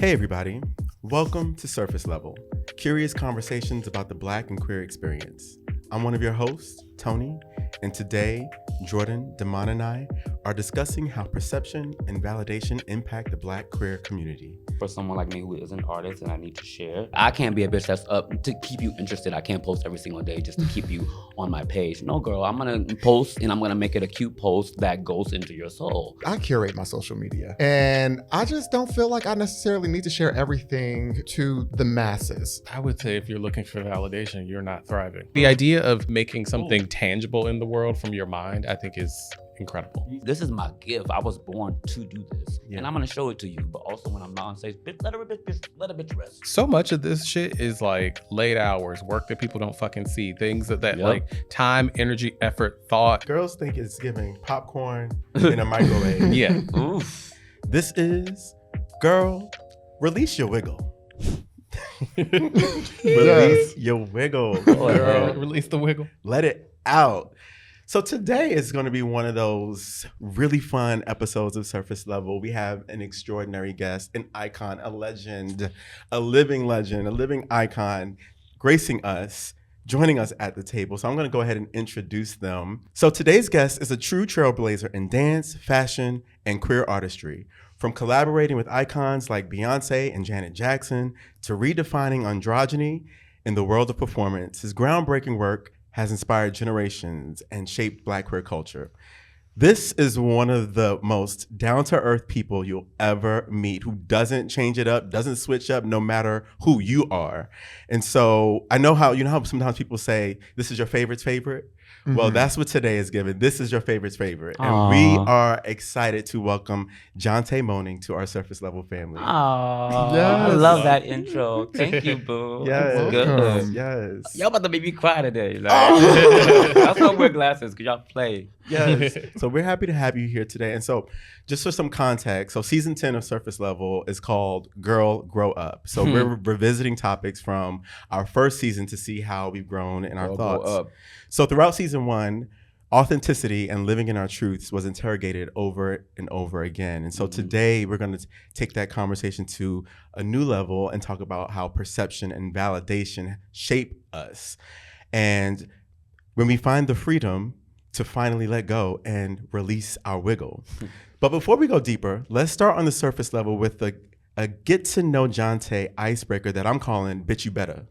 Hey everybody, welcome to Surface Level, curious conversations about the Black and queer experience. I'm one of your hosts, Tony, and today, Jordan, Damon, and I are discussing how perception and validation impact the Black queer community. For someone like me who is an artist and I need to share, I can't be a bitch that's up to keep you interested. I can't post every single day just to keep you on my page. No, girl, I'm gonna post and I'm gonna make it a cute post that goes into your soul. I curate my social media and I just don't feel like I necessarily need to share everything to the masses. I would say if you're looking for validation, you're not thriving. The idea of making something tangible in the world from your mind, I think is incredible. This is my gift. I was born to do this. Yeah. And I'm gonna show it to you. But also when I'm not on stage, bitch, let a bitch rest. So much of this shit is like late hours, work that people don't fucking see, things that Yep. like time, energy, effort, thought. Girls think it's giving popcorn in a microwave. Yeah. Oof. This is, girl, release your wiggle. Release your wiggle, girl. Release the wiggle. Let it out. So today is going to be one of those really fun episodes of Surface Level. We have an extraordinary guest, an icon, a legend, a living icon gracing us, joining us at the table. So I'm going to go ahead and introduce them. So today's guest is a true trailblazer in dance, fashion, and queer artistry. From collaborating with icons like Beyonce and Janet Jackson to redefining androgyny in the world of performance, his groundbreaking work has inspired generations and shaped Black queer culture. This is one of the most down-to-earth people you'll ever meet, who doesn't change it up, doesn't switch up, no matter who you are. And so I know how sometimes people say, this is your favorite's favorite? Mm-hmm. Well, that's what today is given. This is your favorite's favorite. Aww. And we are excited to welcome Jonte Moaning to our Surface Level family. Oh, Yes. I love that intro. Thank you, boo. Yes, Good. yes. Y'all about to make me cry today. Like, that's why I wear glasses, because y'all play. Yes. So we're happy to have you here today. And so just for some context, so season 10 of Surface Level is called Girl, Grow Up. So we're revisiting topics from our first season to see how we've grown in our Girl, thoughts. grow up. So throughout season 1, authenticity and living in our truths was interrogated over and over again. And so today we're going to take that conversation to a new level and talk about how perception and validation shape us. And when we find the freedom to finally let go and release our wiggle. But before we go deeper, let's start on the surface level with a get to know Jonte icebreaker that I'm calling Bitch You Better.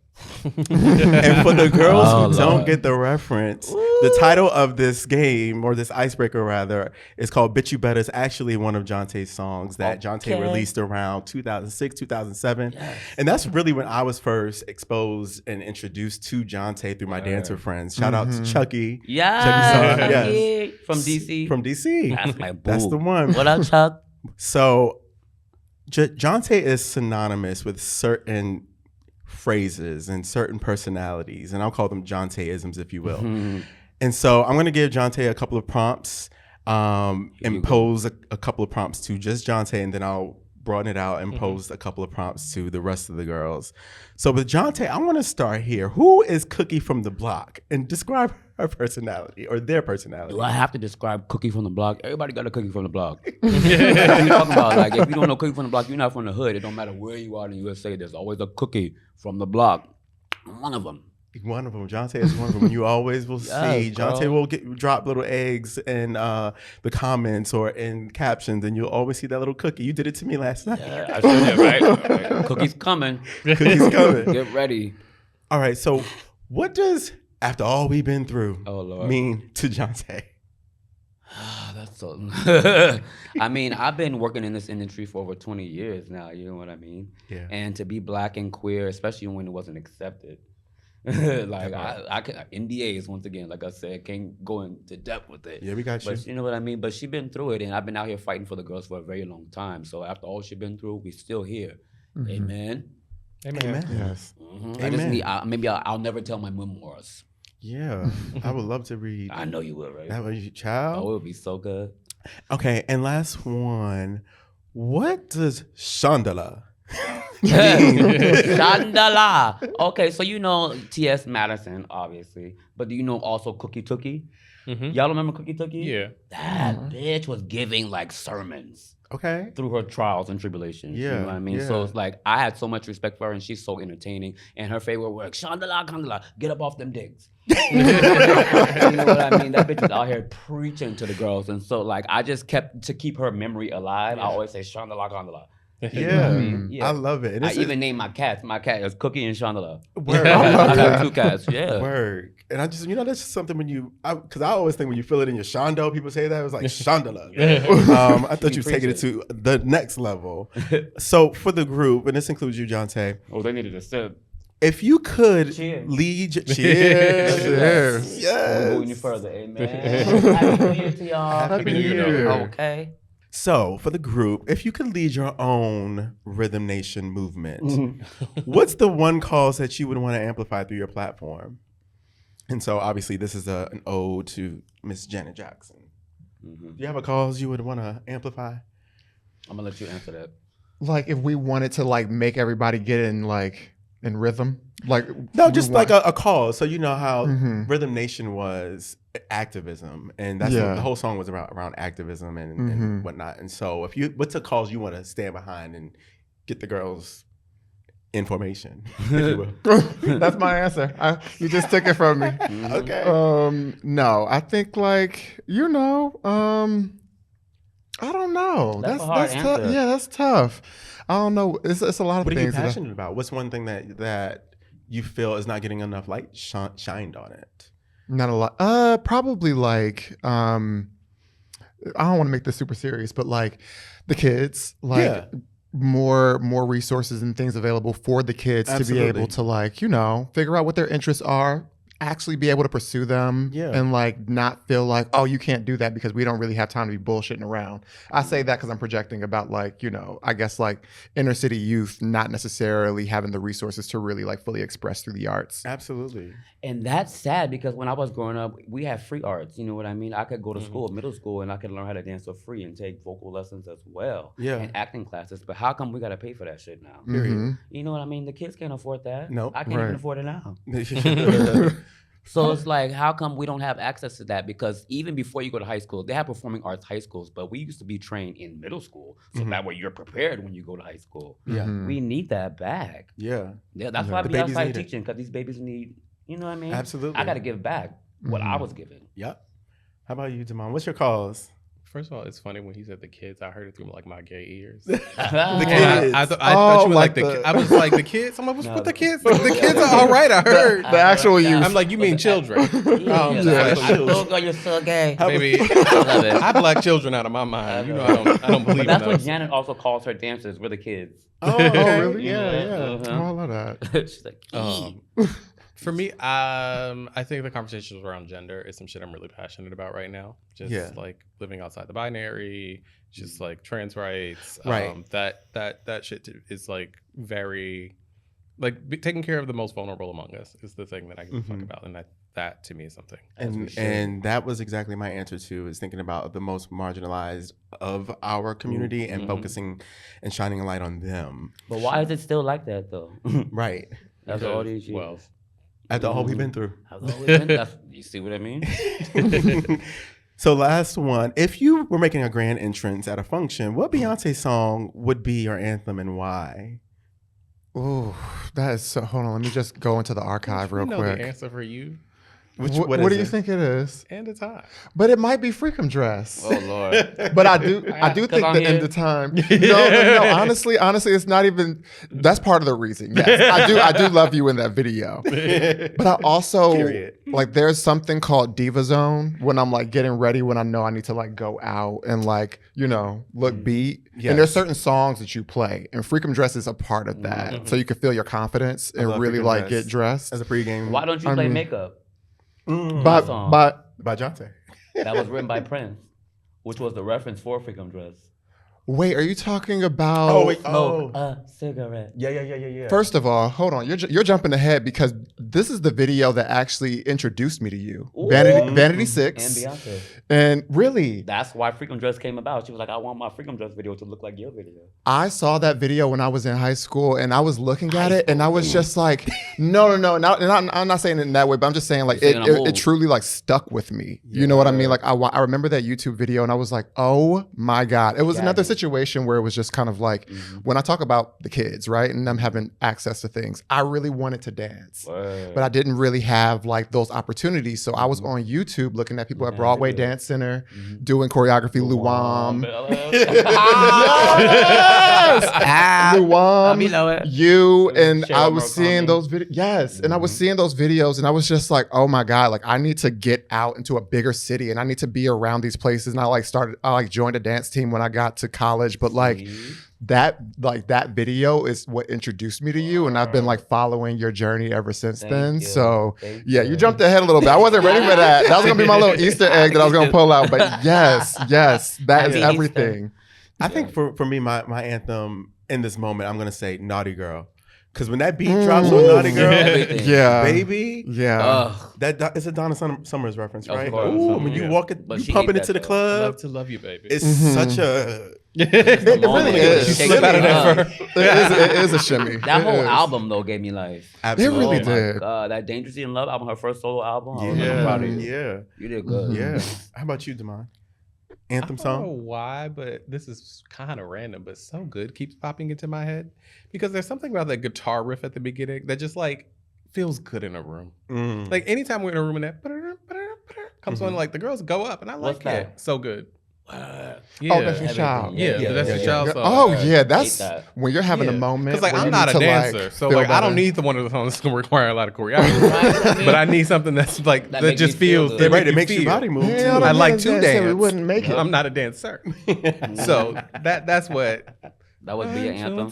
And for the girls who don't get the reference, the title of this game, or this icebreaker rather, is called Bitch You Better. It's actually one of Jonte's songs that Jonte released around 2006, 2007. Yes. And that's really when I was first exposed and introduced to Jonte through my dancer friends. Shout out to Chucky. Yeah. Chucky, yes. From DC. From DC. That's my boo. That's the one. What up, Chuck? So Jonte is synonymous with certain phrases and certain personalities, and I'll call them Jonte-isms, if you will. And so I'm going to give Jonte a couple of prompts and pose a couple of prompts to just Jonte, and then I'll broaden it out and pose a couple of prompts to the rest of the girls. So with Jonte, I want to start here. Who is Cookie from the Block? And describe her personality or their personality. Do I have to describe Cookie from the Block? Everybody got a Cookie from the Block. What are you talking about? Like, if you don't know Cookie from the Block, you're not from the hood. It don't matter where you are in the USA. There's always a Cookie from the Block. I'm one of them. One of them. Jonte is one of them. You always will see. Jonte will drop little eggs in the comments or in captions, and you'll always see that little cookie. You did it to me last night. Yeah, I said that, right? Cookie's coming. Cookie's coming. Get ready. All right. So what does after all we've been through mean to Jonte? That's so. I mean, I've been working in this industry for over 20 years now. You know what I mean? Yeah. And to be Black and queer, especially when it wasn't accepted. Like I can NDAs once again, like I said, can't go into depth with it. Yeah, we got you. But you know what I mean? But she been through it, and I've been out here fighting for the girls for a very long time. So after all she been through, we still here. Amen. Amen. Yes. I just need. Maybe I'll never tell my memoirs. Yeah, I would love to read. I know you will, right? That was your child. Oh, it would be so good. Okay, and last one. What does Chandala? Chandala. Okay, so you know T.S. Madison, obviously, but do you know also Cookie Tookie? Y'all remember Cookie Tookie? Yeah. That bitch was giving like sermons. Okay. through her trials and tribulations. You Yeah, know what I mean? yeah. So it's like I had so much respect for her, and she's so entertaining. And her favorite word, Chandala, Candela, get up off them dicks. You know what I mean? That bitch is out here preaching to the girls. And so like I just kept to keep her memory alive. I always say Chandala, Candela. You know what I mean? Yeah. I love it. And I this is- even named my cats. My cat is Cookie and Chandela. Word. I got 2 cats. Yeah. Word. And I just, that's just something when you, because I always think when you feel it in your shondo, people say that, it was like Chandela. I thought you was taking it to the next level. So for the group, and this includes you, Jonte, Oh, they needed a sip. if you could Cheers. lead, cheers. Cheers. Yes. We're going any further. Amen. Happy New Year to y'all. Happy New Year. Okay. So for the group, if you could lead your own Rhythm Nation movement, what's the one cause that you would want to amplify through your platform? And so obviously this is an ode to Miss Janet Jackson. Do you have a cause you would want to amplify? I'm gonna let you answer that. Like if we wanted to like make everybody get in rhythm, like No, we just want- like a cause. So you know how Mhm. Rhythm Nation was activism, and that's Yeah. the whole song was around activism and Mhm. whatnot. And so what's a cause you want to stand behind and get the girls information, if you will? That's my answer. You just took it from me. Okay. No, I think I don't know. That's a hard tough. answer. Yeah, that's tough. I don't know. It's a lot of What are you things. passionate about? What's one thing that you feel is not getting enough light shined on it? Not a lot. Probably I don't want to make this super serious, but like the kids, Yeah. more resources and things available for the kids to be Absolutely. able to figure out what their interests are, actually be able to pursue them, Yeah. and not feel like, oh, you can't do that because we don't really have time to be bullshitting around. I say that because I'm projecting about I guess inner city youth not necessarily having the resources to really fully express through the arts. Absolutely. And that's sad because when I was growing up, we had free arts. You know what I mean? I could go to school, middle school, and I could learn how to dance for free and take vocal lessons as well. Yeah. And acting classes. But how come we got to pay for that shit now? Period. Mhm. You know what I mean? The kids can't afford that. Nope. I can't Right. even afford it now. Mm-hmm. So it's like, how come we don't have access to that? Because even before you go to high school, they have performing arts high schools, but we used to be trained in middle school. So that way you're prepared when you go to high school. Yeah. Mhm. We need that back. Yeah. Yeah, that's why I The be babies outside need it. teaching, because these babies need, you know what I mean? Absolutely. I got to give back what I was given. Yep. How about you, Damon? What's your cause? First of all, it's funny when he said the kids. I heard it through my gay ears. The And kids. I thought you were like I was like the kids. I'm like, what's No. with the kids? The kids are all right. I heard. The actual youth. I'm like, you mean children? Yeah, yeah. I little girl, you're so gay. Baby, I love it. I black children out of my mind. You know, I don't believe But in that's what those. Janet also calls her dancers. We're the kids. Oh, really? Yeah, yeah. Oh, I love that. She's like, For me, I think the conversations around gender is some shit I'm really passionate about right now. Just Yeah. living outside the binary, just trans rights. Right. That shit is very taking care of the most vulnerable among us is the thing that I give a fuck about, and that to me is something. And that was exactly my answer too, is thinking about the most marginalized of our community and focusing and shining a light on them. but why is it still like that though? Right. After all these years. Well, After all we've been through. How's it always been? You see what I mean? So last one, if you were making a grand entrance at a function, what Beyonce song would be your anthem and why? Ooh, that is so. Hold on, let me just go into the archive real you know quick. the answer for you, What What is do you it? think it is? and it's hot. But it might be Freakum Dress. Oh Lord. But I do think I'm that here. in the time. No. Honestly, it's not even. That's part of the reason. Yes, I do love you in that video. But I also Period. there's something called Diva Zone when I'm getting ready when I know I need to go out and look beat. Yes. And there's certain songs that you play, and Freakum Dress is a part of that. So you can feel your confidence and love really Freakum Dress. get dressed. As a pregame. Why don't you I play mean- makeup? But song. By Jonte. That was written by Prince, which was the reference for Freakum Dress. wait, are you talking about? Oh, wait. Smoke Oh. a cigarette. Yeah. First of all, hold on. You're jumping ahead because this is the video that actually introduced me to you. Ooh. Vanity And 6. Beyonce. And really, That's why Freakum Dress came about. She was like, I want my Freakum Dress video to look like your video. I saw that video when I was in high school, and I was looking at it, and I was just like, no. I'm not saying it in that way, but I'm just saying like it truly like stuck with me. Yeah. You know what I mean? Like I remember that YouTube video, and I was like, oh my God. It was another situation where it was just kind of like, when I talk about the kids, right, and them having access to things, I really wanted to dance, but I didn't really have like those opportunities. So I was on YouTube looking at people at Broadway Dance Center doing choreography, Luam. Luam, you, and I was seeing those videos. Yes, and I was seeing those videos, and I was just like, oh my God, like I need to get out into a bigger city, and I need to be around these places. And I joined a dance team when I got to college, but like that video is what introduced me to you, and I've been like following your journey ever since then. So you jumped ahead a little bit. I wasn't ready for that. That was gonna be my little Easter egg that I was gonna pull out. But yes, that is everything. I think for me, my anthem in this moment, I'm gonna say "Naughty Girl," because when that beat drops on "Naughty Girl," baby, that is a Donna Summers reference, right? Ooh, when you walk it, you pumping into the club. Love to love you, baby. It's such a it really is. It is a shimmy. That whole album though gave me life. Absolutely. It really did. That Dangerously in Love album, her first solo album. I was Yeah, proud of you. yeah, You did good. yeah. How about you, Damon? Anthem I don't know song? why, but this is kind of random, but so good. Keeps popping into my head because there's something about that guitar riff at the beginning that just like feels good in a room. Like anytime we're in a room and that comes on, like the girls go up, and I like that? So good. Oh, that's your child. Yeah, that's your child song. Oh yeah, that's when you're having a moment. Because like where I'm you not need a to, dancer, like, so feel like I don't better. need the one of the songs to require a lot of choreography. But I need something that's like that just feels good. that Right, it make makes you your feel. body move too. Hell, I I'm like not a to dancer, dance. we wouldn't make it. I'm not a dancer, so that's what. That would be your anthem.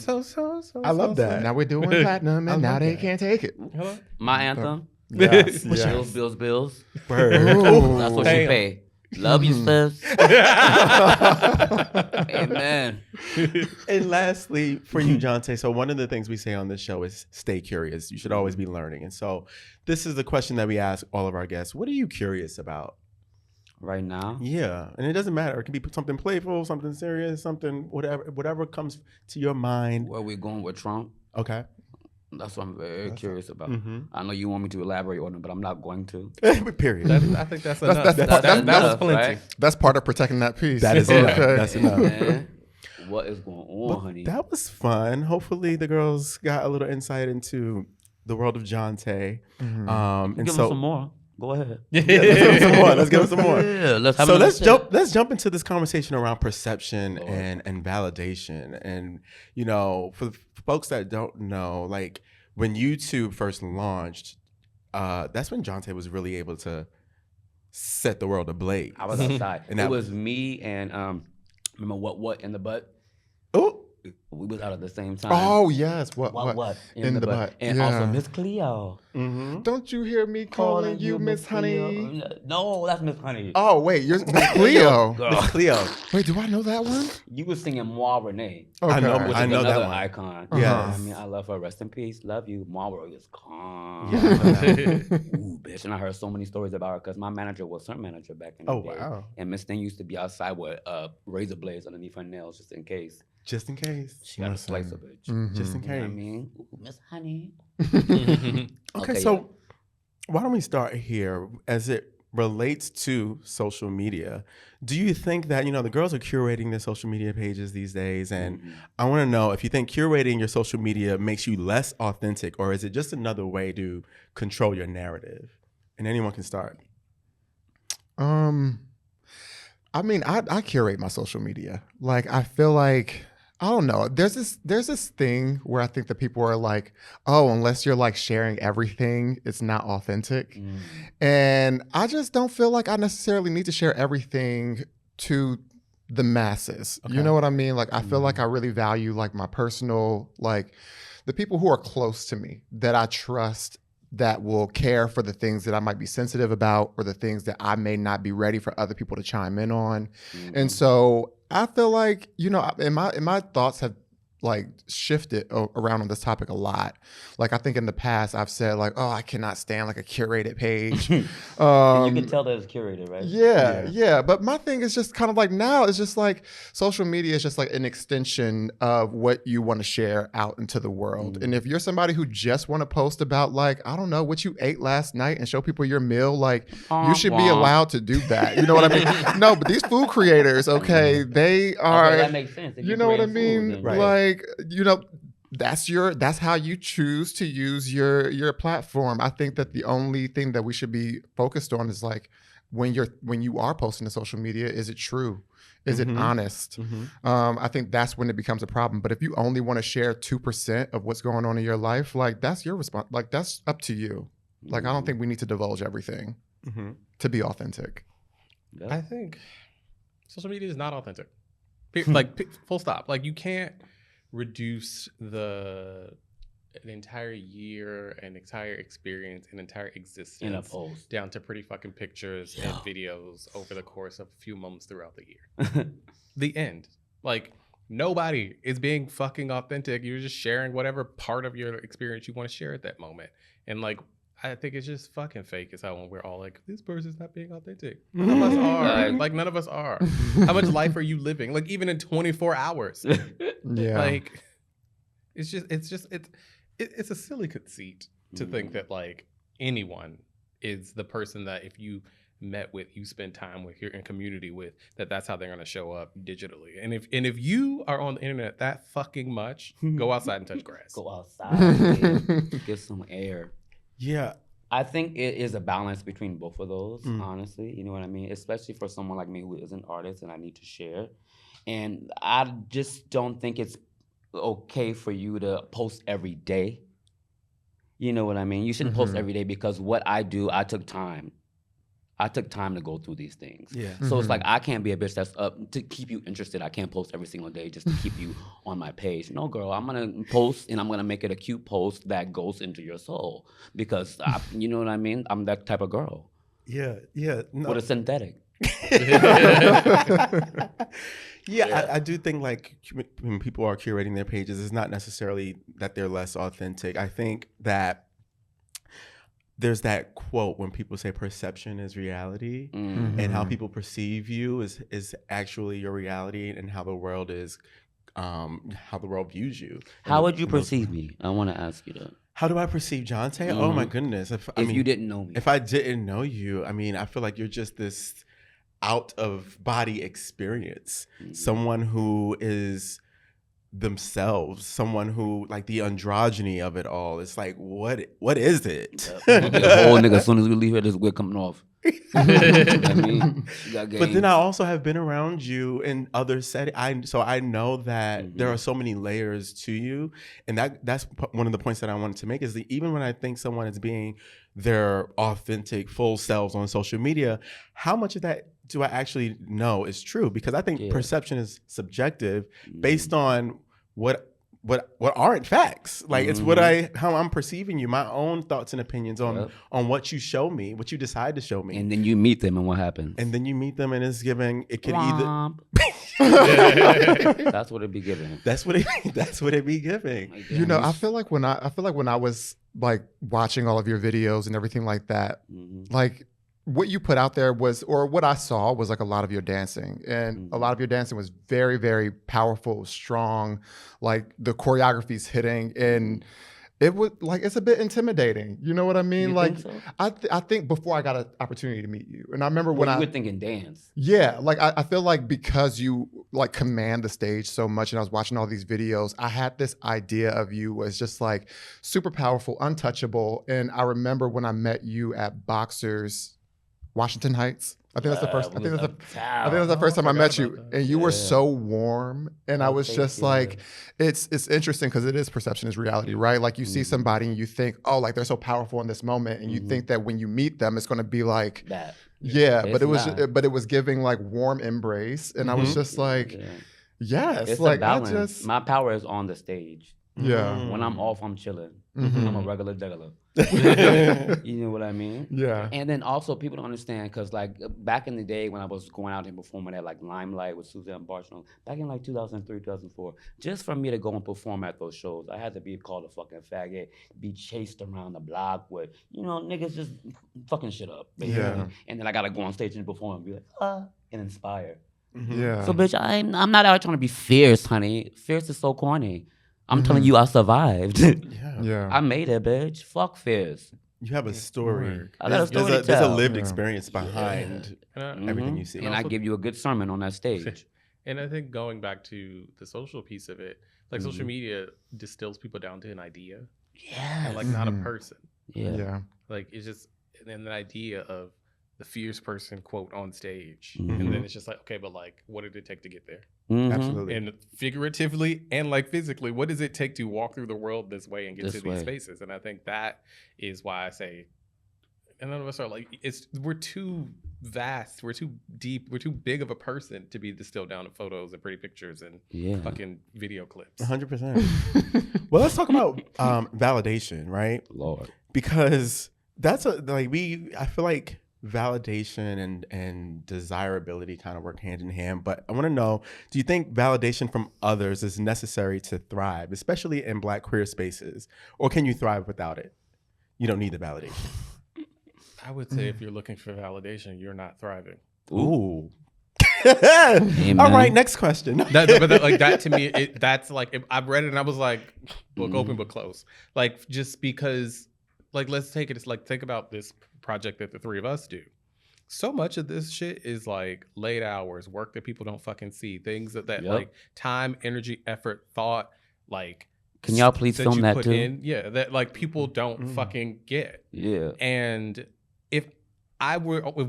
I love that. Now we're doing platinum, and now they can't take it. Hello? My anthem. Yes, Bills, bills, bills. Word. That's what Damn. she pay. Love you, sis. Amen. And lastly, for you, Jonte, so one of the things we say on this show is stay curious. You should always be learning. And so this is the question that we ask all of our guests. What are you curious about? Right now? Yeah. And it doesn't matter. It can be something playful, something serious, something whatever comes to your mind. Where we going with Trump? Okay. That's what I'm very curious about. Mm-hmm. I know you want me to elaborate on it, but I'm not going to. Period. I think that's enough. that's That was enough, plenty. right? That's part of protecting that peace. That is enough. That's enough. Man, what is going on, Well, honey? that was fun. Hopefully the girls got a little insight into the world of Jonte. And Give so us some more. Go ahead. let's give him some more. Let's give him some more. Yeah, let's have So another let's jump into this conversation around perception and validation. And you know, for folks that don't know, like when YouTube first launched, that's when Jonte was really able to set the world ablaze. I was outside. And It that was me and remember what in the butt? Oh, We was out at the same time. Oh yes, what in the butt? And also Miss Cleo. Don't you hear me calling you Miss Honey? No, that's Miss Honey. Oh wait, you're Miss Cleo. Girl. Miss Cleo. Wait, do I know that one? You was singing Moi Renee. Okay. I know Which that is another one. icon. Yes. I mean, I love her. Rest in peace. Love you. Moi is calm. Yeah. Ooh, bitch. And I heard so many stories about her because my manager was her manager back in the Oh, day. wow. And Miss Thing used to be outside with razor blades underneath her nails just in case. Just in case. She got to slice a bitch. Just in You know what I case. mean? Ooh, Miss Honey. Okay, so why don't we start here as it relates to social media? Do you think that, you know, the girls are curating their social media pages these days, and I want to know if you think curating your social media makes you less authentic, or is it just another way to control your narrative? And anyone can start. I mean, I curate my social media. Like, I feel like, I don't know. There's this thing where I think that people are like, oh, unless you're like sharing everything, it's not authentic. And I just don't feel like I necessarily need to share everything to the masses. Okay. You know what I mean? Like, I feel like I really value like my personal, like the people who are close to me that I trust, that will care for the things that I might be sensitive about, or the things that I may not be ready for other people to chime in on. And so I feel like, you know, and my thoughts have like shifted around on this topic a lot. Like I think in the past I've said like, oh, I cannot stand like a curated page. And you can tell that it's curated, right? Yeah. But my thing is just kind of like now it's just like social media is just like an extension of what you want to share out into the world. And if you're somebody who just want to post about like, I don't know, what you ate last night and show people your meal, like you should be allowed to do that. You know what I mean? No, but these food creators, okay, they are, Okay, that makes sense. If you know what I mean? Food, Right. Like, you know, that's how you choose to use your platform. I think that the only thing that we should be focused on is like when you are posting to social media, is it true? Is it honest? I think that's when it becomes a problem. But if you only want to share 2% of what's going on in your life, like that's your response. Like that's up to you. Like I don't think we need to divulge everything to be authentic. Yeah. I think social media is not authentic. Like full stop. Like you can't reduce an entire year, an entire experience, an entire existence In a post. down to pretty fucking pictures and videos over the course of a few months throughout the year. The end. Like nobody is being fucking authentic. You're just sharing whatever part of your experience you want to share at that moment. And like I think it's just fucking fake as hell when we're all like, this person's not being authentic. None of us are. Like none of us are. How much life are you living? Like even in 24 hours. Yeah. Like it's a silly conceit to think that like anyone is the person that if you met with, you spend time with, you're in community with, that's how they're gonna show up digitally. And if you are on the internet that fucking much, go outside and touch grass. Go outside, get some air. Yeah. I think it is a balance between both of those, honestly. You know what I mean? Especially for someone like me who is an artist and I need to share. And I just don't think it's okay for you to post every day. You know what I mean? You shouldn't post every day because what I do, I took time. I took time to go through these things. Yeah. So it's like I can't be a bitch that's up to keep you interested. I can't post every single day just to keep you on my page. No, girl, I'm gonna post and I'm gonna make it a cute post that goes into your soul because you know what I mean. I'm that type of girl. Yeah. No. With a synthetic. Yeah, I do think like when people are curating their pages, it's not necessarily that they're less authentic. I think that there's that quote when people say perception is reality, and how people perceive you is actually your reality, and how the world is, how the world views you. How would you perceive me? I want to ask you that. How do I perceive Jonte? Oh my goodness! If you didn't know me, if I didn't know you, I mean, I feel like you're just this out of body experience, someone who is themselves, someone who like the androgyny of it all. It's like what is it? The whole nigga, as soon as we leave here, this wig coming off. I mean, but then I also have been around you in other settings, so I know that there are so many layers to you, and that's one of the points that I wanted to make is that even when I think someone is being their authentic full selves on social media, how much of that do I actually know is true? Because I think perception is subjective based on what aren't facts. Like it's how I'm perceiving you, my own thoughts and opinions on what you show me, what you decide to show me. And then you meet them and what happens? And then you meet them and it's giving, it could either that's what it be giving. That's what it be giving. Like, You know, I feel like when I was like watching all of your videos and everything like that, like what you put out there was, or what I saw was like a lot of your dancing, and a lot of your dancing was very, very powerful, strong, like the choreography's hitting, and it was like, it's a bit intimidating. You know what I mean? You like, think so? I think before I got an opportunity to meet you, and I remember when you were thinking dance. Yeah, like I feel like because you like command the stage so much, and I was watching all these videos, I had this idea of you as just like super powerful, untouchable. And I remember when I met you at Boxers, Washington Heights. I think that's the first. I think that's the first time I met you, and you were so warm, and I was just like, it's interesting because it is perception is reality, right? Like you see somebody and you think, oh, like they're so powerful in this moment, and you think that when you meet them, it's going to be like that. Yeah, It's but not. it was giving like warm embrace, and I was just like, yes, It's like a balance. I just My power is on the stage. Yeah. When I'm off, I'm chilling. Mhm. I'm a regular juggler. You know what I mean? Yeah. And then also people don't understand because like back in the day when I was going out and performing at like Limelight with Suzanne Barshall, back in like 2003, 2004, just for me to go and perform at those shows, I had to be called a fucking faggot, be chased around the block with, niggas just fucking shit up, basically. Yeah. And then I gotta go on stage and perform and be like, and inspire. Yeah. So bitch, I'm not out trying to be fierce, honey. Fierce is so corny. I'm telling you, I survived. Yeah. I made it, bitch. Fuck fierce. You have a story. I got a story to There's a tell. lived Yeah. experience behind everything you see. And I give you a good sermon on that stage. And I think going back to the social piece of it, like social media distills people down to an idea, and like not a person. Yeah. Yeah. Like it's just and the idea of the fierce person quote on stage, Mhm. and then it's just like, okay, but like, what did it take to get there? Mhm. Absolutely. And figuratively and like physically, what does it take to walk through the world this way and get This to way. these spaces? And I think that is why I say, and none of us are like, we're too vast, we're too deep, we're too big of a person to be distilled down to photos and pretty pictures and Yeah. fucking video clips. 100%. Well, let's talk about validation, right? Lord. Because that's I feel like validation and desirability kind of work hand in hand. But I want to know, do you think validation from others is necessary to thrive, especially in Black queer spaces? Or can you thrive without it? You don't need the validation. I would say if you're looking for validation, you're not thriving. Ooh. Amen. All right, next question. But that to me, that's like, I've read it and I was like, book open, book close. Like, just because, like, let's take it. It's like, think about this project that the three of us do. So much of this shit is like late hours, work that people don't fucking see, things that Yep. like time, energy, effort, thought, like. Can y'all please that film you that put too? in, yeah, that like people don't fucking get. Yeah. And if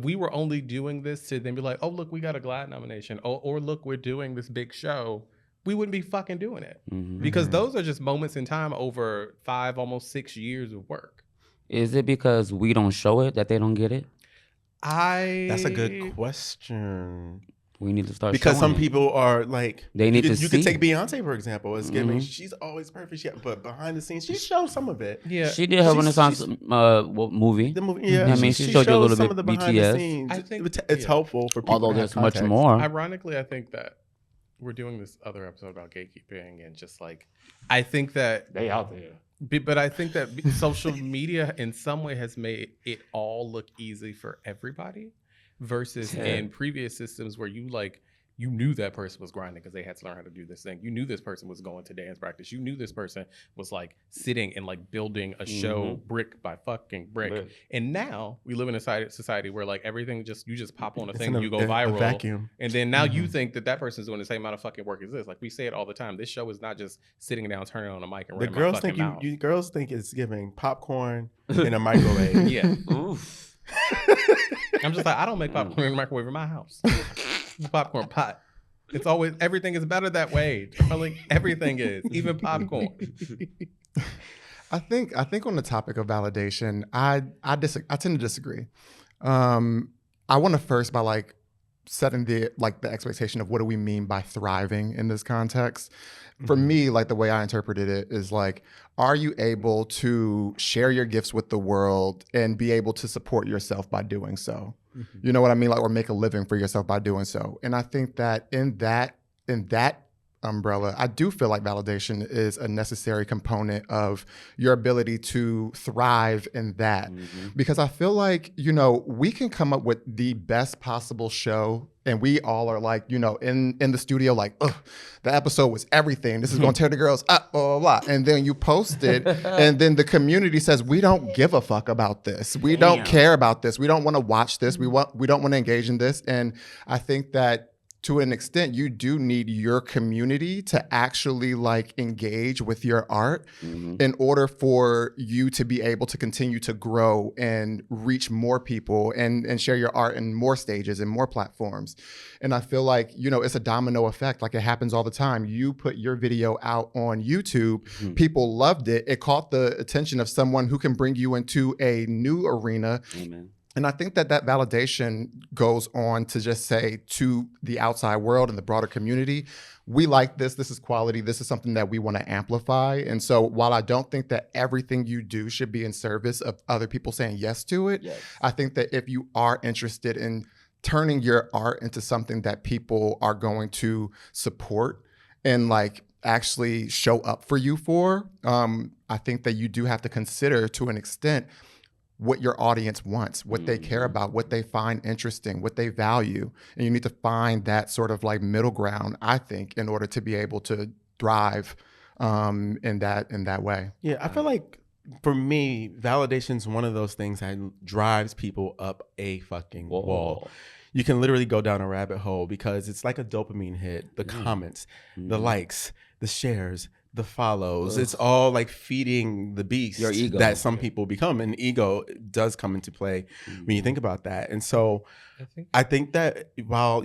we were only doing this to then be like, oh look, we got a GLAAD nomination, or look, we're doing this big show, we wouldn't be fucking doing it. Mhm. Because those are just moments in time over 5, almost 6 years of work. Is it because we don't show it that they don't get it? That's a good question. We need to start Because some showing it. people are like, They need you to could, you could see. take Beyonce, for example, as giving, Mhm. she's always perfect, but behind the scenes, she shows some of it. Yeah. She did her She's- Renaissance movie. The movie, yeah. I mean, she showed you a shows little some bit of the behind BTS. the scenes. I think- It's yeah. helpful for people. Although to have there's much context. more. Ironically, I think that we're doing this other episode about gatekeeping and just like, I think that They out there. But I think that social media in some way has made it all look easy for everybody versus Yeah. in previous systems where you knew that person was grinding because they had to learn how to do this thing. You knew this person was going to dance practice. You knew this person was like sitting and like building a show brick by fucking brick. Brick. And now we live in a society where like everything you just pop on a It's thing, in you go a viral. vacuum. And then now you think that person's doing the same amount of fucking work as this. Like we say it all the time. This show is not just sitting down, turning on a mic and The running girls my fucking think mouth. you girls think it's giving popcorn in a microwave. Yeah. Oof. I'm just like, I don't make popcorn in the microwave in my house. It's a popcorn pot. It's always, everything is better that way. Like everything is, even popcorn. I think on the topic of validation, I tend to disagree. I want to first by like setting the expectation of what do we mean by thriving in this context. For me, like the way I interpreted it is like, are you able to share your gifts with the world and be able to support yourself by doing so? You know what I mean? Like, or make a living for yourself by doing so. And I think that in that umbrella, I do feel like validation is a necessary component of your ability to thrive in that. Because I feel like, we can come up with the best possible show and we all are like, in the studio, like, ugh, the episode was everything. This is going to tear the girls up, blah, blah, blah. And then you post it and then the community says, we don't give a fuck about this. We don't care about this. We don't want to watch this. We don't want to engage in this. And I think that to an extent, you do need your community to actually like engage with your art in order for you to be able to continue to grow and reach more people and share your art in more stages and more platforms. And I feel like, it's a domino effect. Like it happens all the time. You put your video out on YouTube, people loved it. It caught the attention of someone who can bring you into a new arena. Amen. And I think that validation goes on to just say to the outside world and the broader community, we like this. This is quality. This is something that we want to amplify. And so while I don't think that everything you do should be in service of other people saying yes to it, Yes. I think that if you are interested in turning your art into something that people are going to support and like actually show up for you for, I think that you do have to consider to an extent what your audience wants, what they care about, what they find interesting, what they value. And you need to find that sort of like middle ground, I think, in order to be able to thrive in that way. Yeah, I feel like for me, validation's one of those things that drives people up a fucking wall. You can literally go down a rabbit hole because it's like a dopamine hit. The comments, the likes, the shares, the follows. It's all like feeding the beast Your ego. that some people become. And ego does come into play when you think about that. And so I think that while,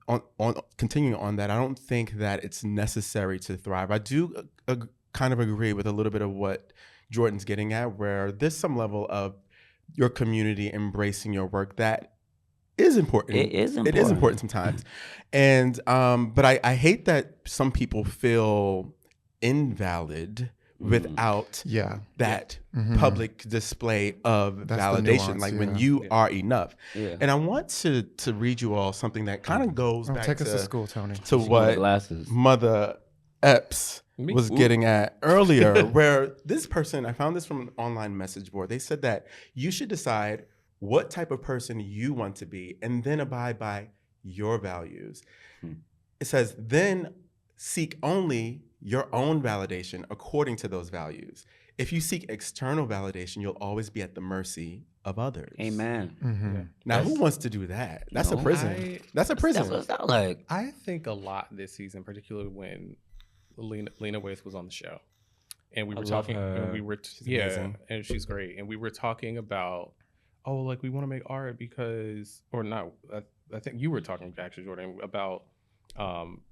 on continuing on that, I don't think that it's necessary to thrive. I do kind of agree with a little bit of what Jordan's getting at, where there's some level of your community embracing your work that is important. It is important. It is important sometimes. And but I hate that some people feel invalid without that public display of That's the validation, nuance, like when you are enough. Yeah. And I want to read you all something that kind of goes back Take us to to school, Tony. to what Glasses. Mother Epps was getting at earlier, where this person, I found this from an online message board. They said that you should decide what type of person you want to be and then abide by your values. It says, then seek only your own validation according to those values. If you seek external validation, you'll always be at the mercy of others. Amen. Now, who wants to do that? That's a prison. That's a prison. That's what it sounds like. I think a lot this season, particularly when Lena Waithe was on the show, and we were talking, and we were amazing. and she's great, and we were talking about, like we want to make art because, or not. I think you were talking actually, Jordan, about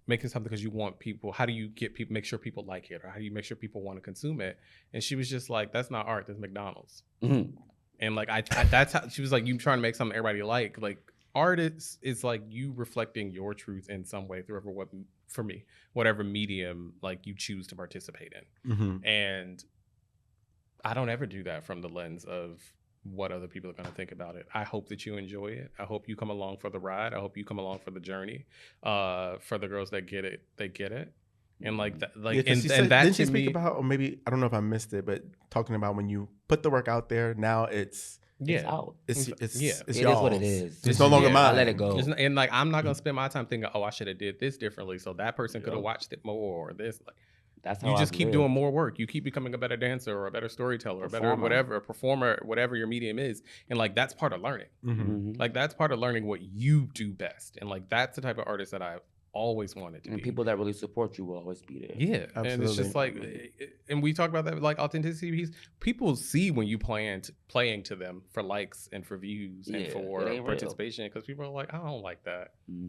making something because you want people. How do you get people? Make sure people like it, or how do you make sure people want to consume it? And she was just like, "That's not art. That's McDonald's." And like I that's how she was like, "You trying to make something everybody like." Like art is like you reflecting your truth in some way through whatever medium like you choose to participate in. And I don't ever do that from the lens of what other people are going to think about it. I hope that you enjoy it. I hope you come along for the ride. I hope you come along for the journey. For the girls that get it, they get it. And like that, like, and that didn't to you speak me, about, or maybe I don't know if I missed it, but talking about when you put the work out there, now it's out. it's It is y'all's. what it is. It's no longer mine. I let it go. And like I'm not gonna spend my time thinking, I should have did this differently, so that person could have watched it more, or this. Like, That's how you just I've keep lived. doing more work. You keep becoming a better dancer or a better storyteller, or better whatever, a performer, whatever your medium is. And like that's part of learning. Like that's part of learning what you do best. And like that's the type of artist that I've always wanted to be. And people that really support you will always be there. Yeah, Absolutely. and it's just like, and we talk about that like authenticity. People see when you playing to them for likes and for views and for participation, because people are like, I don't like that.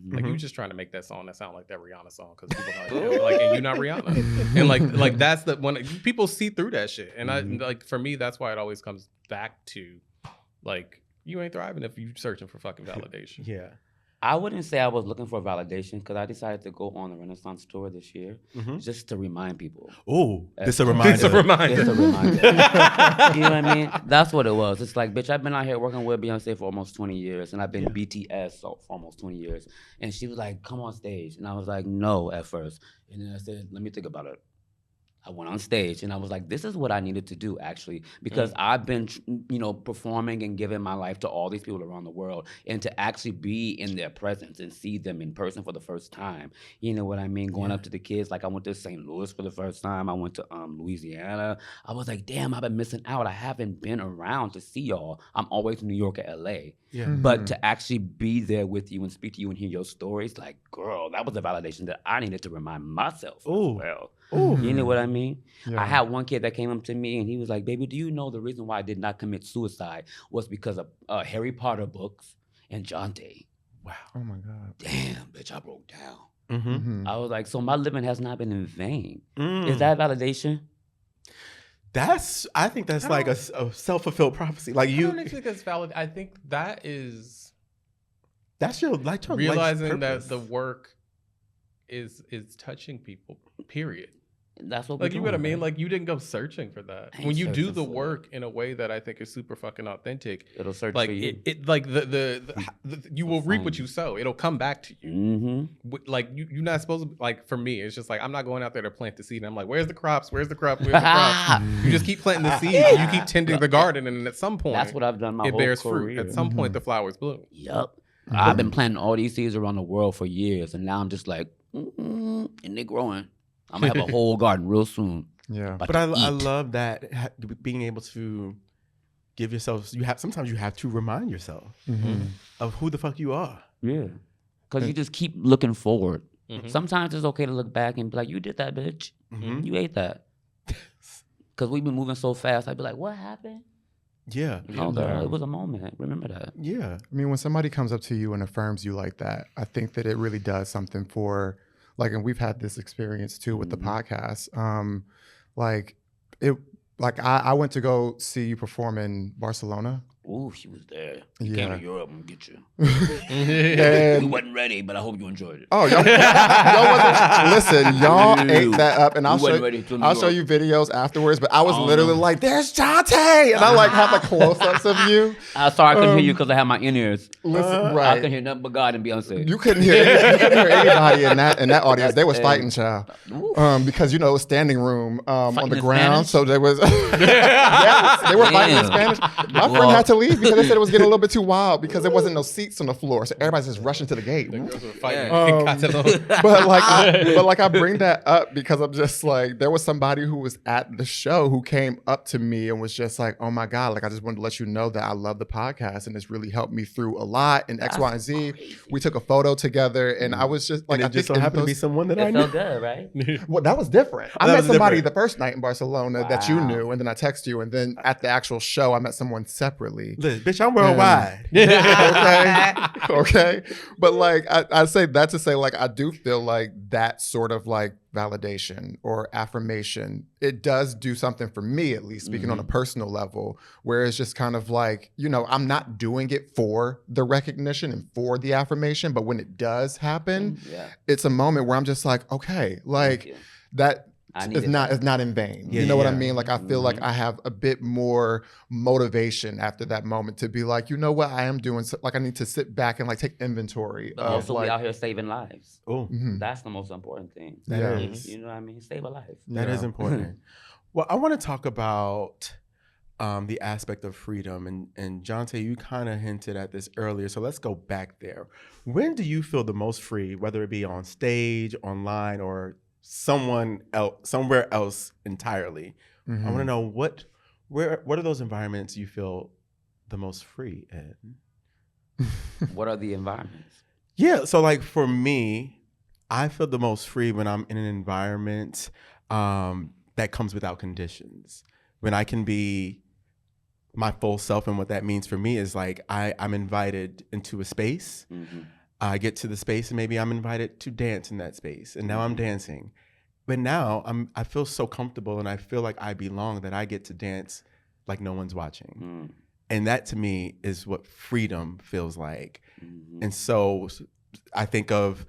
Like you just trying to make that song that sound like that Rihanna song because people are like, and you're not Rihanna. And like that's the when people see through that shit. And I like for me that's why it always comes back to like you ain't thriving if you searching for fucking validation. Yeah. I wouldn't say I was looking for validation because I decided to go on the Renaissance tour this year just to remind people. Oh, this a reminder. It's a reminder. Just a reminder. You know what I mean? That's what it was. It's like, bitch, I've been out here working with Beyonce for almost 20 years, and I've been BTS for almost 20 years. And she was like, come on stage. And I was like, no, at first. And then I said, let me think about it. I went on stage and I was like, this is what I needed to do actually, because I've been, performing and giving my life to all these people around the world, and to actually be in their presence and see them in person for the first time. You know what I mean? Going up to the kids, like I went to St. Louis for the first time. I went to Louisiana. I was like, damn, I've been missing out. I haven't been around to see y'all. I'm always in New York or LA. Yeah. But to actually be there with you and speak to you and hear your stories, like, girl, that was a validation that I needed to remind myself as well. You know what I mean? Yeah. I had one kid that came up to me and he was like, baby, do you know the reason why I did not commit suicide was because of Harry Potter books and Jonte? Wow. Oh my God. Damn, bitch, I broke down. I was like, so my living has not been in vain. Is that validation? I think that's like a self-fulfilled prophecy. Like I you, don't think that's valid. I think that is that's your like your realizing life's that the work is touching people. Period. That's what Like, we're you know what I doing, mean? right? Like, you didn't go searching for that. I ain't When you do searching the for it. work in a way that I think is super fucking authentic, It'll search like for you. it like the you will reap what find you sow. It'll come back to you. Mm-hmm. Like you're not supposed to, like, for me, it's just like I'm not going out there to plant the seed. And I'm like, where's the crops? Where's the crop? Where's the crops? You just keep planting the seeds. And you keep tending the garden, and at some point, That's what I've done my it whole bears career. fruit. At some point, the flowers bloom. Yup. I've been planting all these seeds around the world for years, and now I'm just like, and they're growing. I'm gonna have a whole garden real soon. Yeah. But I love that being able to give yourself. Sometimes you have to remind yourself of who the fuck you are. Yeah. Because you just keep looking forward. Mhm. Sometimes it's okay to look back and be like, you did that, bitch. You ate that. Because we've been moving so fast. I'd be like, what happened? Yeah. No, girl, it was a moment. Remember that. Yeah. I mean, when somebody comes up to you and affirms you like that, I think that it really does something for, like, and we've had this experience too with the podcast. I went to go see you perform in Barcelona. Ooh, she was there. You Yeah. came to Europe and get you. And We wasn't ready, but I hope you enjoyed it. oh, y'all listen, y'all ate that up, and We I'll wasn't ready till New I'll show York. you videos afterwards. But I was Oh, literally no. like, "There's Jonte," and I like have the close-ups of you. Sorry, I couldn't hear you because I had my in-ears. Listen, I right? couldn't hear nothing but God and Beyonce. You couldn't hear anybody in that audience. They was fighting, child. Because it was standing room on Fighting the in ground, Spanish? so there was yes, they were fighting in Damn. Spanish. My friend had to leave because they said it was getting a little bit too wild because there wasn't no seats on the floor, so everybody's just rushing to the gate. The girls were fighting. Yeah. But I bring that up because I'm just like, there was somebody who was at the show who came up to me and was just like, "Oh my God, like I just wanted to let you know that I love the podcast and it's really helped me through a lot and X, Y, and Z." We took a photo together and I was just like, And it just so happened to be someone that I It knew. felt good, right? well, that was different. I that met was somebody different. the first night in Barcelona that you Wow. knew, and then I texted you, and then at the actual show, I met someone separately. Listen, bitch, I'm worldwide. Okay. But like I say that to say, like, I do feel like that sort of like validation or affirmation, it does do something for me, at least speaking on a personal level, where it's just kind of like, I'm not doing it for the recognition and for the affirmation, but when it does happen, Yeah. it's a moment where I'm just like, okay, like Yeah. that I is needed not that. is not in vain. Yeah, You know what I yeah. mean? Like I feel like I have a bit more motivation after that moment to be like, you know what, I am doing. Like I need to sit back and like take inventory But of also, like. we out here saving lives. Oh, That's the most important thing. Yeah. You know what I mean? Save a life. that is Yeah. important. Well, I want to talk about the aspect of freedom. And Jonte, you kind of hinted at this earlier. So let's go back there. When do you feel the most free, whether it be on stage, online, or somewhere else entirely? I want to know what are those environments you feel the most free in? What are the environments? Yeah, so like for me, I feel the most free when I'm in an environment that comes without conditions. When I can be my full self, and what that means for me is like I'm invited into a space. I get to the space and maybe I'm invited to dance in that space, and now I'm dancing. But now I feel so comfortable and I feel like I belong that I get to dance like no one's watching. And that to me is what freedom feels like. And so I think of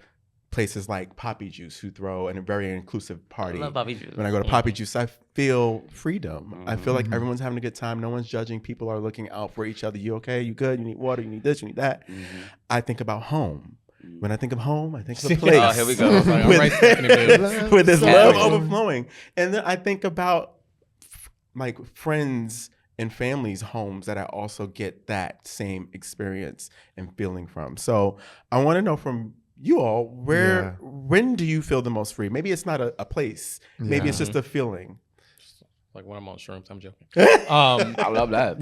places like Poppy Juice, who throw a very inclusive party. I love Bobby Juice. When I go to Poppy Juice, I feel freedom. I feel like everyone's having a good time. No one's judging. People are looking out for each other. You okay? You good? You need water? You need this? You need that? I think about home. When I think of home, I think of a place. Oh, here we go. Like, all right, Stephanie, babe. with this So love real. overflowing. And then I think about like friends and families' homes that I also get that same experience and feeling from. So I want to know from you all, when do you feel the most free? Maybe it's not a place. Maybe it's just a feeling. Like when I'm on shrooms, I'm joking. I love that.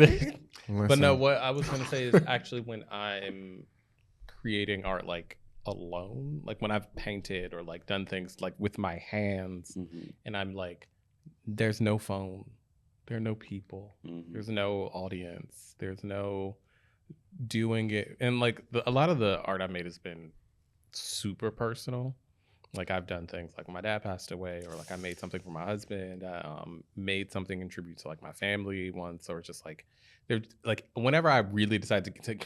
But no, what I was gonna say is actually when I'm creating art like alone, like when I've painted or like done things like with my hands, and I'm like, there's no phone, there are no people, there's no audience, there's no doing it, and like a lot of the art I made has been super personal. Like I've done things like when my dad passed away, or like I made something for my husband, made something in tribute to like my family once, or just like they're like whenever I really decide to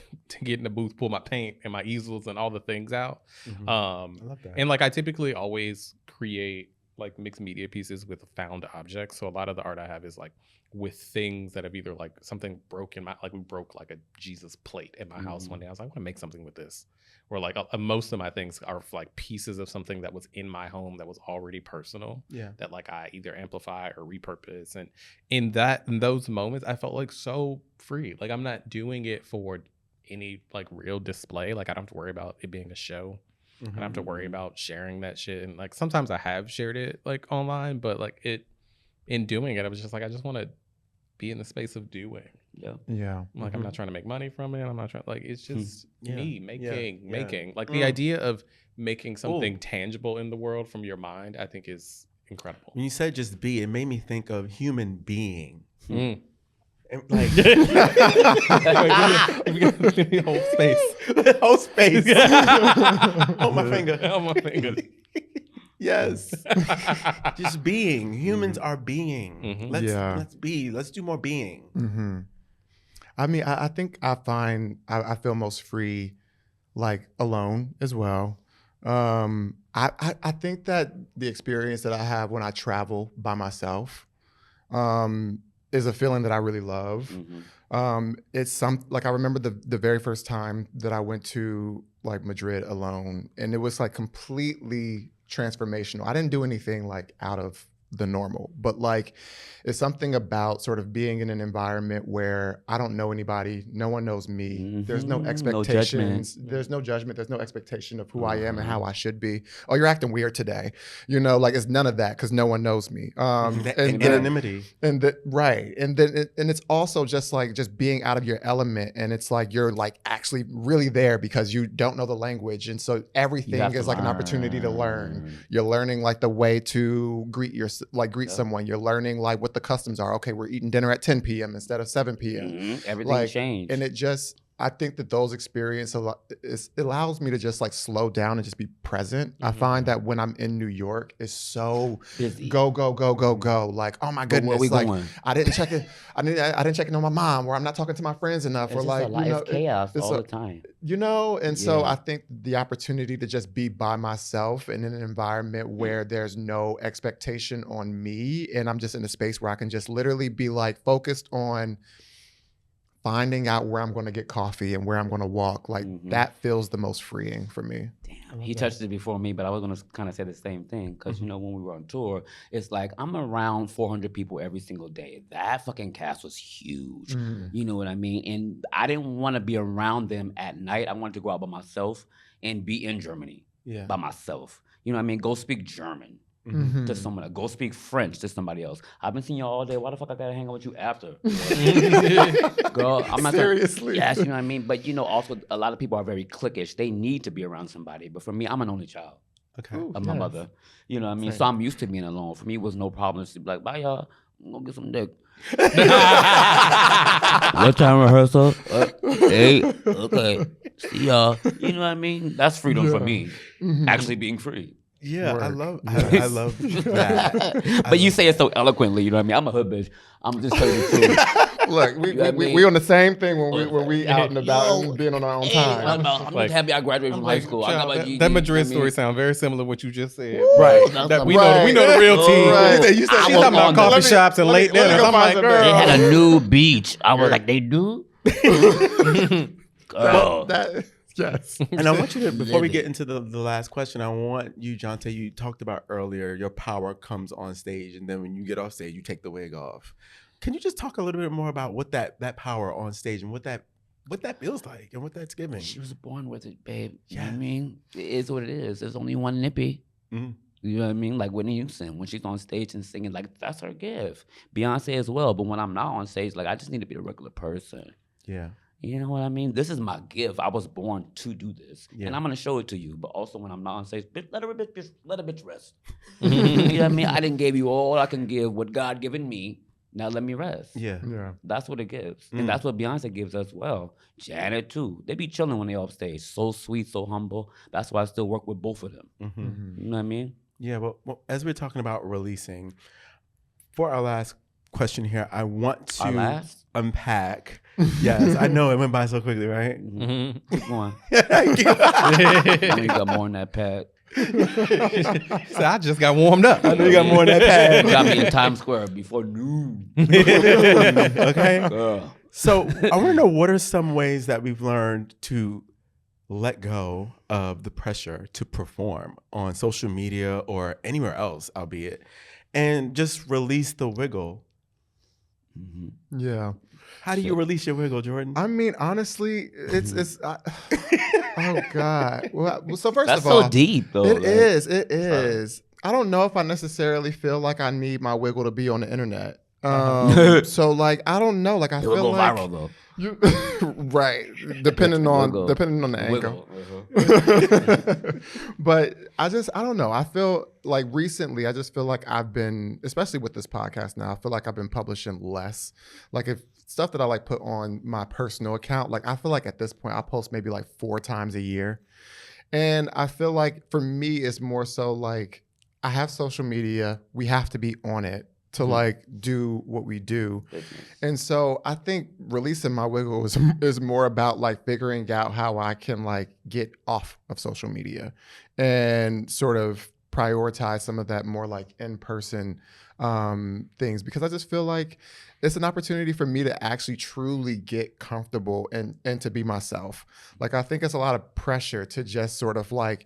get in the booth, pull my paint and my easels and all the things out. I love that. And like I typically always create like mixed media pieces with found objects. So a lot of the art I have is like with things that have either like something broken, like we broke like a Jesus plate in my house one day. I was like, I want to make something with this. Or like most of my things are like pieces of something that was in my home that was already personal. Yeah. That like I either amplify or repurpose. And in those moments, I felt like so free. Like I'm not doing it for any like real display. Like I don't have to worry about it being a show. I don't have to worry about sharing that shit. And like sometimes I have shared it like online, but like in doing it, I was just like, I just want to be in the space of doing. Yeah. Like I'm not trying to make money from it. I'm not trying, like it's just me making. Like the idea of making something tangible in the world from your mind, I think is incredible. When you said just be, it made me think of human being. And like whole space. Whole space. On my finger. On my finger. Yes. Just being. Humans are being. Let's be. Let's do more being. I mean, I think I feel most free like alone as well. I think that the experience that I have when I travel by myself is a feeling that I really love. It's like I remember the very first time that I went to like Madrid alone, and it was like completely transformational. I didn't do anything like out of the normal, but like it's something about sort of being in an environment where I don't know anybody, no one knows me. There's no expectations. There's no judgment. There's no expectation of who I am and how I should be. Oh, you're acting weird today. You know, like it's none of that because no one knows me. And anonymity. Right. And then it's also just being out of your element, and it's like you're like actually really there because you don't know the language, and so everything is like an opportunity to learn. You're learning like the way to greet someone. You're learning like what the customs are. Okay, we're eating dinner at 10 p.m. instead of 7 p.m. Everything changed. And I think that those experiences allows me to just like slow down and just be present. I find that when I'm in New York, it's so busy. Go. Like, oh my goodness, where we like going? I didn't check it. I didn't check in on my mom, or I'm not talking to my friends enough, It's or like it's chaos all the time. You know, and so I think the opportunity to just be by myself and in an environment where there's no expectation on me, and I'm just in a space where I can just literally be like focused on finding out where I'm going to get coffee and where I'm going to walk, like that feels the most freeing for me. Damn, he touched it before me, but I was going to kind of say the same thing because, you know, when we were on tour, it's like I'm around 400 people every single day. That fucking cast was huge. You know what I mean? And I didn't want to be around them at night. I wanted to go out by myself and be in Germany by myself. You know what I mean? Go speak German. To someone, go speak French to somebody else. I've been seeing you all day. Why the fuck I gotta hang out with you after? Girl, I'm not seriously. Yes, you know what I mean. But you know, also a lot of people are very cliquish. They need to be around somebody. But for me, I'm an only child of my mother. You know what I mean. Same. So I'm used to being alone. For me, it was no problem to be like, bye y'all. I'm gonna get some dick. What time rehearsal? 8. Okay. See y'all. You know what I mean? That's freedom for me. Actually being free. Yeah, I love that. But you say it so eloquently, you know what I mean? I'm a hood bitch. I'm just telling you the truth. Look, we on the same thing when we out and about and being on our own time. I'm just happy I graduated from high school. That Madrid story sounds very similar to what you just said. Right. We know the real tea. Right. She's talking about coffee shops and late dinners. I'm like, girl. They had a new beach. I was like, they do? Girl. Yes. And I want you to, before we get into the last question, I want you, Jonte, you talked about earlier, your power comes on stage, and then when you get off stage, you take the wig off. Can you just talk a little bit more about what that power on stage and what that feels like and what that's giving? She was born with it, babe. You know what I mean? It is what it is. There's only one nippy. You know what I mean? Like Whitney Houston, when she's on stage and singing, like that's her gift. Beyonce as well. But when I'm not on stage, like I just need to be a regular person. Yeah. You know what I mean? This is my gift. I was born to do this. And I'm going to show it to you. But also when I'm not on stage, let a bitch rest. You know what I mean? I didn't give you all I can give, what God given me. Now let me rest. Yeah. Yeah. That's what it gives. Mm. And that's what Beyonce gives as well. Janet, too. They be chilling when they off stage. So sweet, so humble. That's why I still work with both of them. Mm-hmm. You know what I mean? Yeah. Well, as we're talking about releasing, for our last question here, I want Our to last? unpack. Yes, I know it went by so quickly, right? Mm-hmm. Keep going. I I know you got more in that pad. So I just got warmed up. know you got more in that pad. You got me in Times Square before noon. Okay. Girl. So I want to know, what are some ways that we've learned to let go of the pressure to perform on social media or anywhere else, albeit, and just release the wiggle? Mm-hmm. Yeah. How do you release your wiggle, Jordan? I mean, honestly, it's oh God. Well, so first That's of all, so deep, though. It is. I don't know if I necessarily feel like I need my wiggle to be on the internet. So like, I don't know. Like, I It feel will go like viral, though. you, right? Depending on Wiggle. the angle. Wiggle. But I don't know. I feel like recently, I just feel like I've been, especially with this podcast now, I feel like I've been publishing less. Like, if stuff that I like put on my personal account, like I feel like at this point I post maybe like 4 times a year. And I feel like for me, it's more so like I have social media. We have to be on it to like do what we do. And so I think releasing my wiggle is more about like figuring out how I can like get off of social media and sort of prioritize some of that more like in-person things, because I just feel like it's an opportunity for me to actually truly get comfortable and to be myself. Like, I think it's a lot of pressure to just sort of like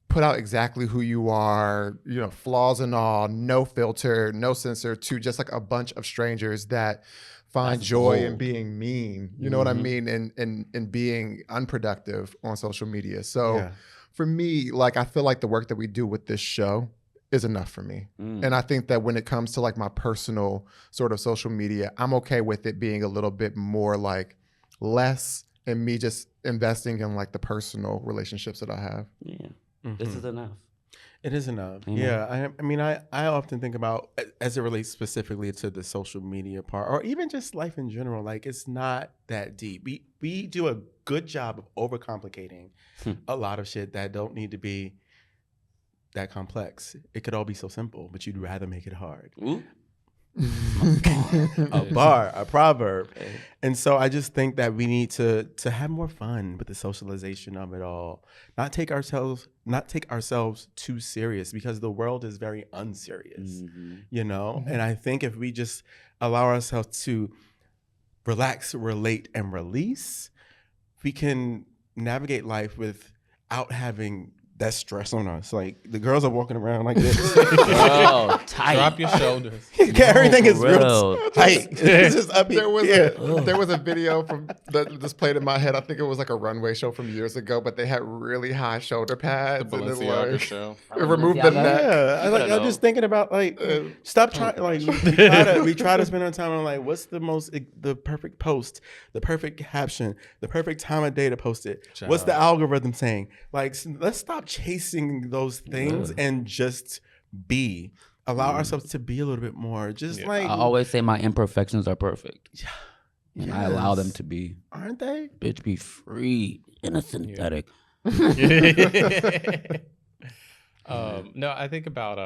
put out exactly who you are, you know, flaws and all, no filter, no censor, to just like a bunch of strangers that find That's joy in bold. being mean, you know what I mean? And being unproductive on social media. So Yeah. for me, like, I feel like the work that we do with this show is enough for me. And I think that when it comes to like my personal sort of social media, I'm okay with it being a little bit more like less, and me just investing in like the personal relationships that I have. Yeah. This is enough. It is enough. Amen. Yeah. I mean, I often think about, as it relates specifically to the social media part, or even just life in general, like, it's not that deep. We do a good job of overcomplicating a lot of shit that don't need to be that complex. It could all be so simple, but you'd rather make it hard. Ooh. A bar, a proverb. And so I just think that we need to have more fun with the socialization of it all. Not take ourselves too serious, because the world is very unserious, you know? And I think if we just allow ourselves to relax, relate, and release, we can navigate life without having that stress on us. Like, the girls are walking around like this. Oh, tight. Drop your shoulders. Everything is for real real. tight. It's just up There was here. there was a video from that just played in my head. I think it was like a runway show from years ago, but they had really high shoulder pads The and it Balenciaga like show. it removed the Balenciaga? neck. Yeah, I'm just thinking about like, stop trying. Like, we try to spend our time on like, what's the perfect post, the perfect caption, the perfect time of day to post it. What's the algorithm saying? Like, let's stop chasing those things and just allow ourselves to be a little bit more. Just like, I always say my imperfections are perfect. And I allow them to be. aren't they? Bitch, be free in a synthetic. No, I think about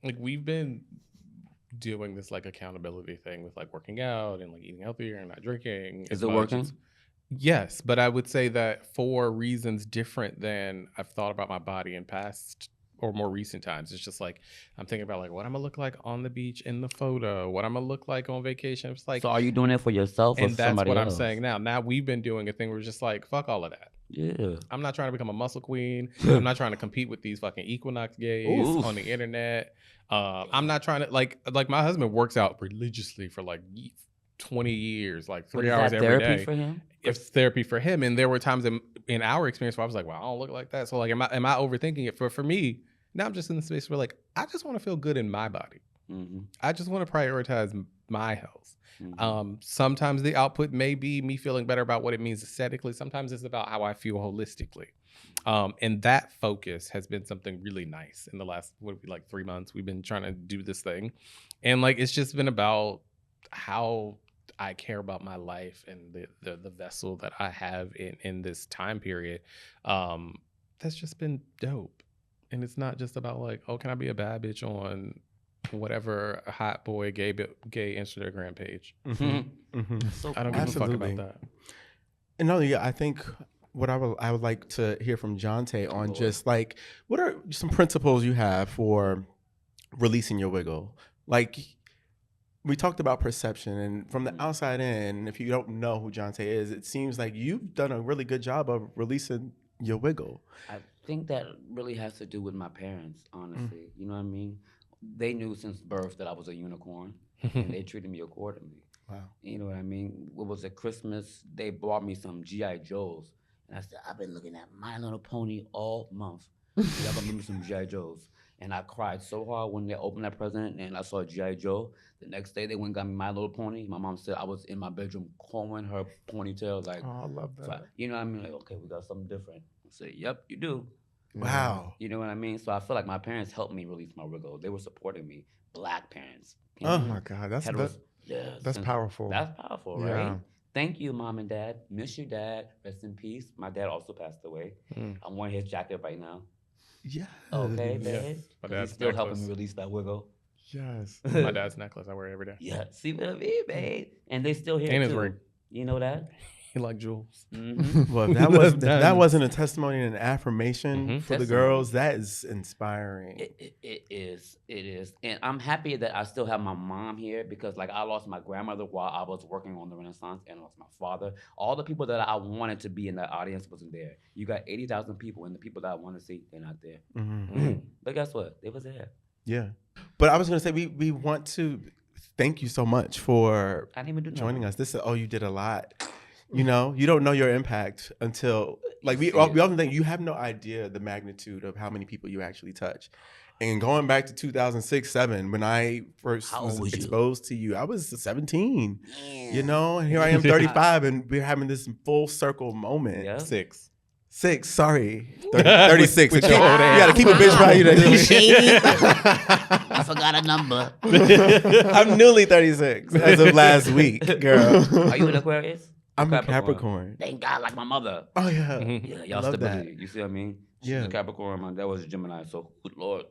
like, we've been doing this like accountability thing with like working out and like eating healthier and not drinking. Is as it much working? as- Yes, but I would say that for reasons different than I've thought about my body in past or more recent times. It's just like, I'm thinking about like what I'm gonna look like on the beach in the photo, what I'm gonna look like on vacation. It's like, So are you doing it for yourself or and that's somebody what else? I'm saying now. Now we've been doing a thing where we're just like, fuck all of that. Yeah. I'm not trying to become a muscle queen. I'm not trying to compete with these fucking Equinox gays Oof. on the internet. I'm not trying to like my husband works out religiously for like 20 years, like 3 Is hours that every therapy day. for him? It's therapy for him, and there were times in our experience where I was like, "Well, I don't look like that." So like, am I overthinking it? For me, now I'm just in the space where like I just want to feel good in my body. Mm-hmm. I just want to prioritize my health. Mm-hmm. Sometimes the output may be me feeling better about what it means aesthetically. Sometimes it's about how I feel holistically. And that focus has been something really nice in the last, 3 months. We've been trying to do this thing. And like, it's just been about how I care about my life and the vessel that I have in this time period. That's just been dope. And it's not just about like, oh, can I be a bad bitch on whatever hot boy gay Instagram page? So I don't give a fuck Absolutely. about that. And no, yeah, I think what I would like to hear from Jonte on just like what are some principles you have for releasing your wiggle? Like we talked about perception, and from the outside in, if you don't know who Jonte is, it seems like you've done a really good job of releasing your wiggle. I think that really has to do with my parents, honestly. You know what I mean? They knew since birth that I was a unicorn, and they treated me accordingly. Wow. You know what I mean? What was it, Christmas? They bought me some G.I. Joes. And I said, I've been looking at My Little Pony all month. Y'all gonna give me some G.I. Joes. And I cried so hard when they opened that present and I saw G.I. Joe. The next day they went and got me My Little Pony. My mom said I was in my bedroom combing her ponytail. Like, Oh, I love that. so you know what I mean? Like, okay, we got something different. I said, yep, you do. Wow. You know what I mean? So I feel like my parents helped me release my wiggle. They were supporting me. Black parents. Oh my God, that's Yes. powerful. That's powerful, Yeah. right? Thank you, Mom and Dad. Miss you, Dad. Rest in peace. My dad also passed away. I'm wearing his jacket right now. Yeah. Okay, babe. My 'Cause dad's he's still helping necklace. me release that wiggle. Yes. My dad's necklace. I wear it every day. Yeah, see what I mean, babe? And they still here And his too. ring. You know that? He like jewels. Mm-hmm. Well, if that wasn't a testimony and an affirmation for the Testimony. girls, that is inspiring. It is. And I'm happy that I still have my mom here because like I lost my grandmother while I was working on the Renaissance and I lost my father. All the people that I wanted to be in that audience wasn't there. You got 80,000 people and the people that I want to see, they're not there. But guess what? They was there. Yeah. But I was going to say, we want to thank you so much for I didn't even do joining nothing. us. You did a lot. You know, you don't know your impact until, like, we often think you have no idea the magnitude of how many people you actually touch. And going back to 2006, 2007, when I first How old was was you? exposed to you, I was 17, you know, and here I am 35, and we're having this full circle moment. Yeah. 6. 6, sorry. 36. With you your old gotta keep a bitch by you. I forgot a number. I'm newly 36 as of last week, girl. Are you an Aquarius? I'm a Capricorn. Thank God, like my mother. Oh, yeah. Yeah, y'all Love stability. You see what I mean? She's Yeah. a Capricorn. My dad was a Gemini, so good Lord.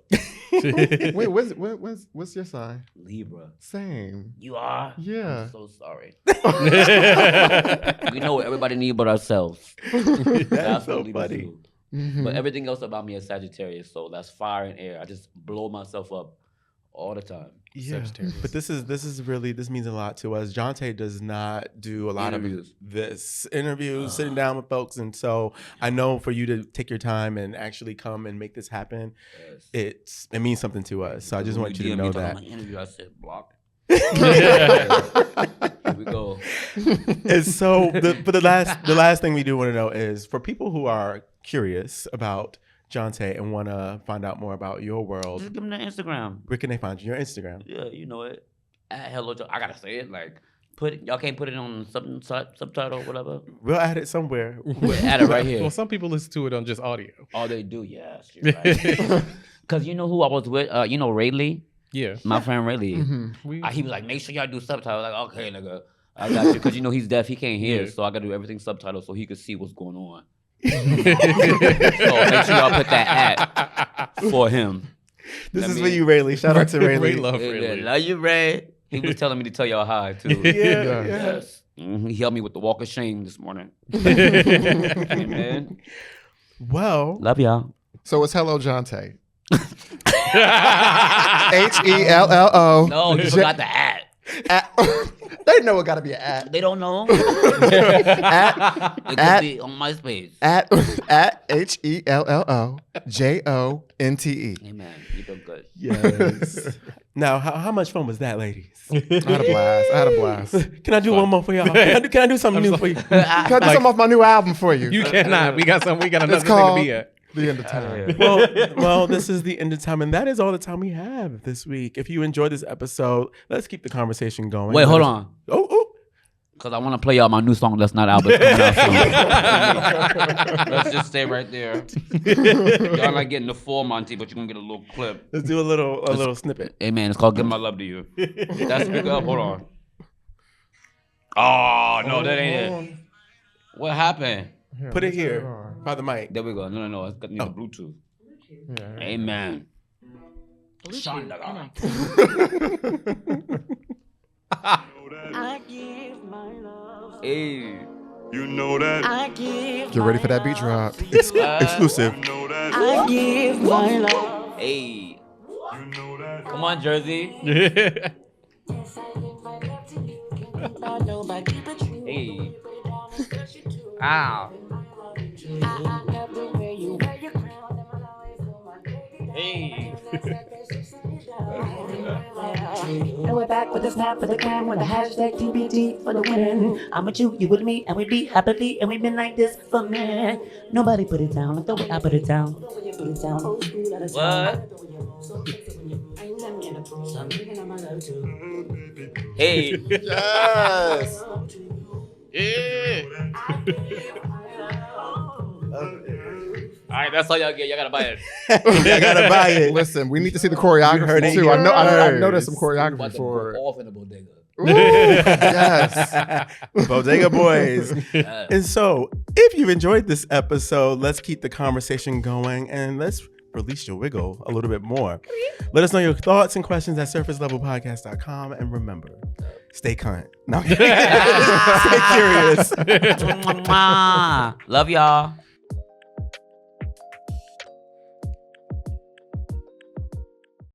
Wait, what's your sign? Libra. Same. You are? Yeah. I'm so sorry. We know what everybody need but ourselves. That's so what Libras funny. do. Mm-hmm. But everything else about me is Sagittarius, so that's fire and air. I just blow myself up all the time. Yeah, Sagittarius. but this means a lot to us. Jonte does not do a lot Interviews. of this interviews, sitting down with folks, and so I know for you to take your time and actually come and make this happen, Yes. it means something to us. So I just When want you to DM know me talking that. about interview, I said block. Here we go. And so, the last thing we do want to know is for people who are curious about Jonte and want to find out more about your world, Just give them the Instagram. where can they find you? Your Instagram. Yeah, you know it. At Hello Joe. I gotta say it. Like, y'all can't put it on subtitle, whatever. We'll add it somewhere. We'll add it right here. Well, some people listen to it on just audio. All they do, yes, you're right. Cause you know who I was with? You know Rayleigh? Yeah. My friend Rayleigh. He was like, make sure y'all do subtitles. Like, okay, nigga, I got you. Cause you know he's deaf, he can't hear, Yeah. so I gotta do everything subtitled so he could see what's going on. So make sure y'all put that at for him. This is for you, Rayleigh. Shout out to Ray Rayleigh. love Yeah, Ray. love you, Ray. He was telling me to tell y'all hi too. Yeah. Yes. He helped me with the walk of shame this morning. Amen. Well, Love y'all. So it's Hello Jonte. HELLO. No, you forgot the at. They know it got to be an at. They don't know. At It could At- be on MySpace. at HELLOJONTE. Amen. You feel good. yes. Now, how much fun was that, ladies? I had a blast. Can I do one more for y'all? Can I do something new for you? Can I do something off my new album for you? You cannot. We got another thing to called- be at. The end of time. well, this is the end of time, and that is all the time we have this week. If you enjoyed this episode, let's keep the conversation going. Wait, hold on. Oh. Because I want to play y'all my new song that's not out, but it's coming out soon. Let's just stay right there. Y'all not getting the full Monty, but you're going to get a little clip. Let's do a little snippet. Hey, man, it's called Give My Love to You. That's big up. Hold on. Oh no, that ain't it. What happened? Put it here by the mic. There we go. No. It's got need the Bluetooth. Yeah. Amen. I give my love. Hey. You know that. I give. Get ready for that beat drop. Exclusive. You know that. I give my love. Hey. You know that. Come on, Jersey. Hey. Ow. Hey. And we're back with the snap for the gram with the hashtag TBT for the win. I'm with you, you with me, and we be happily, and we've been like this for men. Nobody put it down, like the way I put it down. What? Hey. Yes. All right, that's all y'all get. Y'all gotta buy it. I gotta buy it. Listen, we need to see the choreography heard it too. here I know there's first. some About choreography to for go it. off in the bodega. Ooh, yes. Bodega Boys. Yes. And so, if you've enjoyed this episode, let's keep the conversation going and let's release your wiggle a little bit more. Let us know your thoughts and questions at surfacelevelpodcast.com. And remember, stay cunt. No, stay curious. Love y'all.